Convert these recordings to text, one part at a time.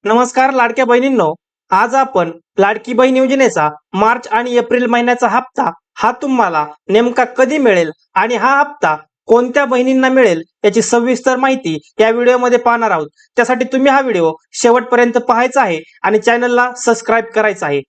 नमस्कार लाडक्या बहिणींनो, आज आपण लाडकी बहीण योजनेचा मार्च आणि एप्रिल महिन्याचा हप्ता हा तुम्हाला नेमका कधी मिळेल आणि हा हप्ता कोणत्या बहिणींना मिळेल याची सविस्तर माहिती या व्हिडिओमध्ये पाहणार आहोत। त्यासाठी तुम्ही हा व्हिडिओ शेवटपर्यंत पाहायचा आहे आणि चॅनलला सबस्क्राईब करायचं आहे।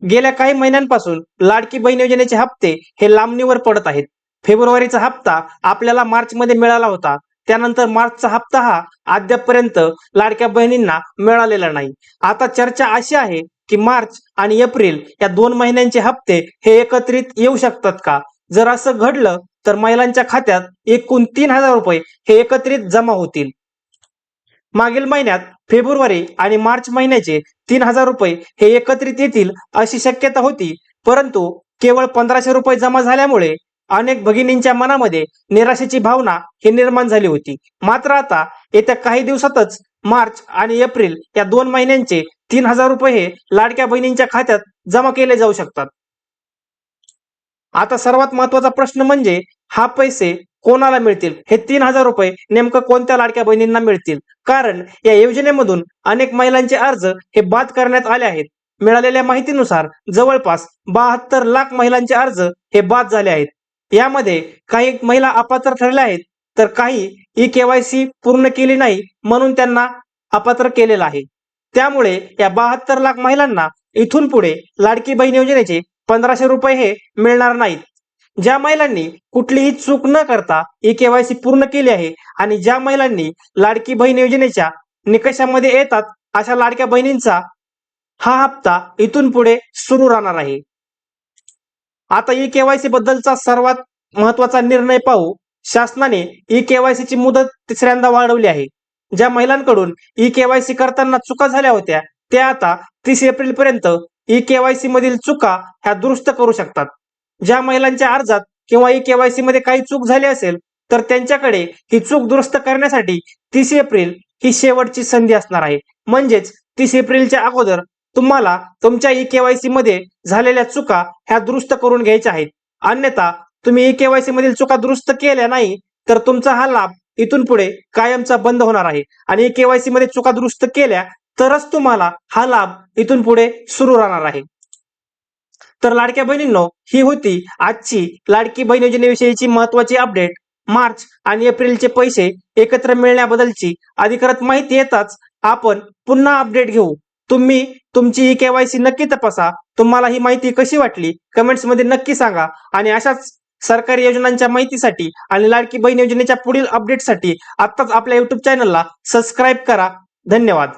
गेल्या काही महिन्यांपासून लाडकी बहीण योजनेचे हप्ते हे लांबणीवर पडत आहेत। फेब्रुवारीचा हप्ता आपल्याला मार्च मध्ये मिळाला होता, त्यानंतर मार्चचा हप्ता हा अद्यापपर्यंत लाडक्या बहिणींना मिळालेला नाही। आता चर्चा अशी आहे की मार्च आणि एप्रिल या 2 महिन्यांचे हप्ते हे एकत्रित येऊ शकतात का? जर असं घडलं तर महिलांच्या खात्यात एकूण 3,000 रुपये हे एकत्रित जमा होतील। मागील महिन्यात फेब्रुवारी आणि मार्च महिन्याचे 3,000 रुपये हे एकत्रित येतील अशी शक्यता होती, परंतु केवळ 1,500 रुपये जमा झाल्यामुळे अनेक भगिनींच्या मनामध्ये निराशेची भावना ही निर्माण झाली होती। मात्र आता येत्या काही दिवसातच मार्च आणि एप्रिल या 2 महिन्यांचे 3,000 रुपये हे लाडक्या बहिणींच्या खात्यात जमा केले जाऊ शकतात। आता सर्वात महत्त्वाचा प्रश्न म्हणजे हा पैसे कोणाला मिळतील? हे 3,000 रुपये नेमकं कोणत्या लाडक्या बहिणींना मिळतील? कारण या योजनेमधून अनेक महिलांचे अर्ज हे बाद करण्यात आले आहेत। मिळालेल्या माहितीनुसार जवळपास 72 लाख महिलांचे अर्ज हे बाद झाले आहेत। यामध्ये काही महिला अपात्र ठरल्या आहेत, तर काही ई-केवायसी पूर्ण केली नाही म्हणून त्यांना अपात्र केलेलं आहे। त्यामुळे या 72 लाख महिलांना इथून पुढे लाडकी बहीण योजनेचे 1,500 रुपये हे मिळणार नाहीत। ज्या महिलांनी कुठलीही चूक न करता ई-केवायसी पूर्ण केली आहे आणि ज्या महिलांनी लाडकी बहीण योजनेच्या निकषामध्ये येतात अशा लाडक्या बहिणींचा हा हप्ता इथून पुढे सुरू राहणार आहे। आता ई-केवायसी बद्दलचा सर्वात महत्त्वाचा निर्णय पाहू। शासनाने ई-केवायसी ची मुदत तिसऱ्यांदा वाढवली आहे। ज्या महिलांकडून ई-केवायसी करताना चुका झाल्या होत्या त्या आता 30 एप्रिल पर्यंत ई-केवायसी मधील चुका ह्या दुरुस्त करू शकतात। ज्या महिलांच्या अर्जात किंवा ई-केवायसी मध्ये काही चूक झाली असेल तर त्यांच्याकडे ही चूक दुरुस्त करण्यासाठी 30 एप्रिल ही शेवटची संधी असणार आहे। म्हणजेच 30 एप्रिलच्या अगोदर तुम्हाला तुमच्या ई-केवायसी मध्ये झालेल्या चुका ह्या दुरुस्त करून घ्यायच्या आहेत। अन्यथा तुम्ही ई-केवायसी मधील चुका दुरुस्त केल्या नाही तर तुमचा हा लाभ इथून पुढे कायमचा बंद होणार आहे आणि ई-केवायसी मध्ये चुका दुरुस्त केल्या तरच तुम्हाला हा लाभ इथून पुढे सुरू राहणार आहे। तर लाडक्या बहिणींनो, ही होती आजची लाडकी बहीण योजनेविषयीची महत्त्वाची अपडेट। मार्च आणि एप्रिलचे पैसे एकत्र मिळण्याबद्दलची अधिकृत माहिती येताच आपण पुन्हा अपडेट घेऊ। तुम्ही तुमची ई-केवायसी नक्की तपासा। तुम्हाला ही माहिती कशी वाटली कमेंट्स मध्ये नक्की सांगा आणि अशाच सरकारी योजनांच्या माहितीसाठी आणि लाडकी बहीण योजनेच्या पुढील अपडेटसाठी आत्ताच आपल्या YouTube चॅनलला सबस्क्राईब करा। धन्यवाद।